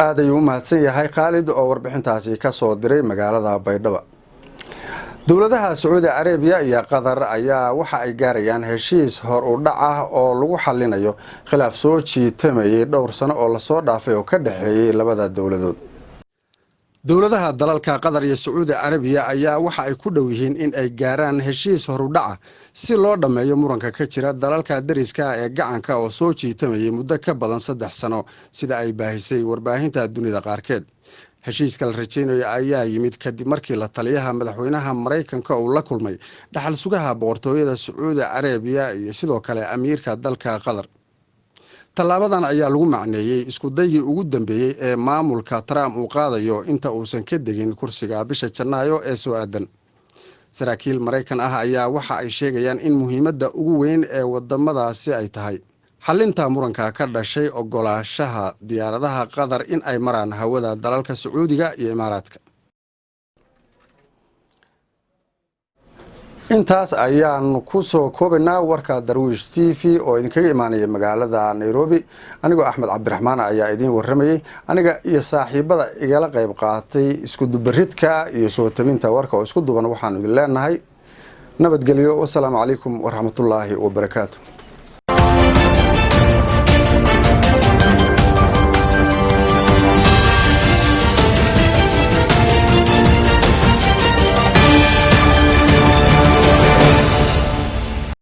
aad ayuu mahadsan yahay Khalid oo warbixintaasi ka soo diray magaalada Baydhabo. Dowladda Sacuudiga Arabiya iyo Qadar ayaa waxa ay gaarayaan heshiis hor u dhac ah oo lagu xalinayo khilaaf soo jiitamay dhowr sano oo la soo dhaafay oo ka dhaxeeyay labada dowladood. Dowladaha dalalka Qadar iyo Sacuudiga Arabiya ayaa waxa ay ku dhow yihiin in ay gaaraan heshiis hor u dhac si loo dhameeyo muranka ka jira dalalka dariska ee gacanka oo soo jiitamay muddo ka badan 3 sano sida ay baahisay warbaahinta dunida qaarkeed. heshiiska la rajeynayo ayaa yimid kadib markii la taliyaha madaxweynaha Mareykanka uu la kulmay dhaxal sugaha boqortooyada Sacuudiga Arabiya iyo sidoo kale amiirka dalka Qadar. Tallaabadan ayaa lagu macneeyay isku daygii ugu dambeeyay ee maamulka Trump uu qaadayo inta uusan ka degin kursiga bisha Janaayo ee soo aadan. Saraakiil Mareykan ah ayaa waxa ay sheegayaan in muhiimadda ugu weyn ee wadamadaasi ay tahay xalinta muranka ka dhashay ogolaanshaha diyaaradaha Qadar in ay maraan hawada dalalka Sacuudiga iyo Imaaraadka. intaas ayaan ku soo koobnaa warka Darwish TV oo idinkaga imaanaya magaalada Nairobi. anigoo Axmed Cabdiraxmaan ayaa idin waramayay, aniga iyo saaxiibada igala qayb qaatay isku dubaridka iyo soo tabinta warka oo isku duban waxaan idin leenahay nabadgelyo. wassalaamu calaykum waraxmatullaahi wabarakaatuh.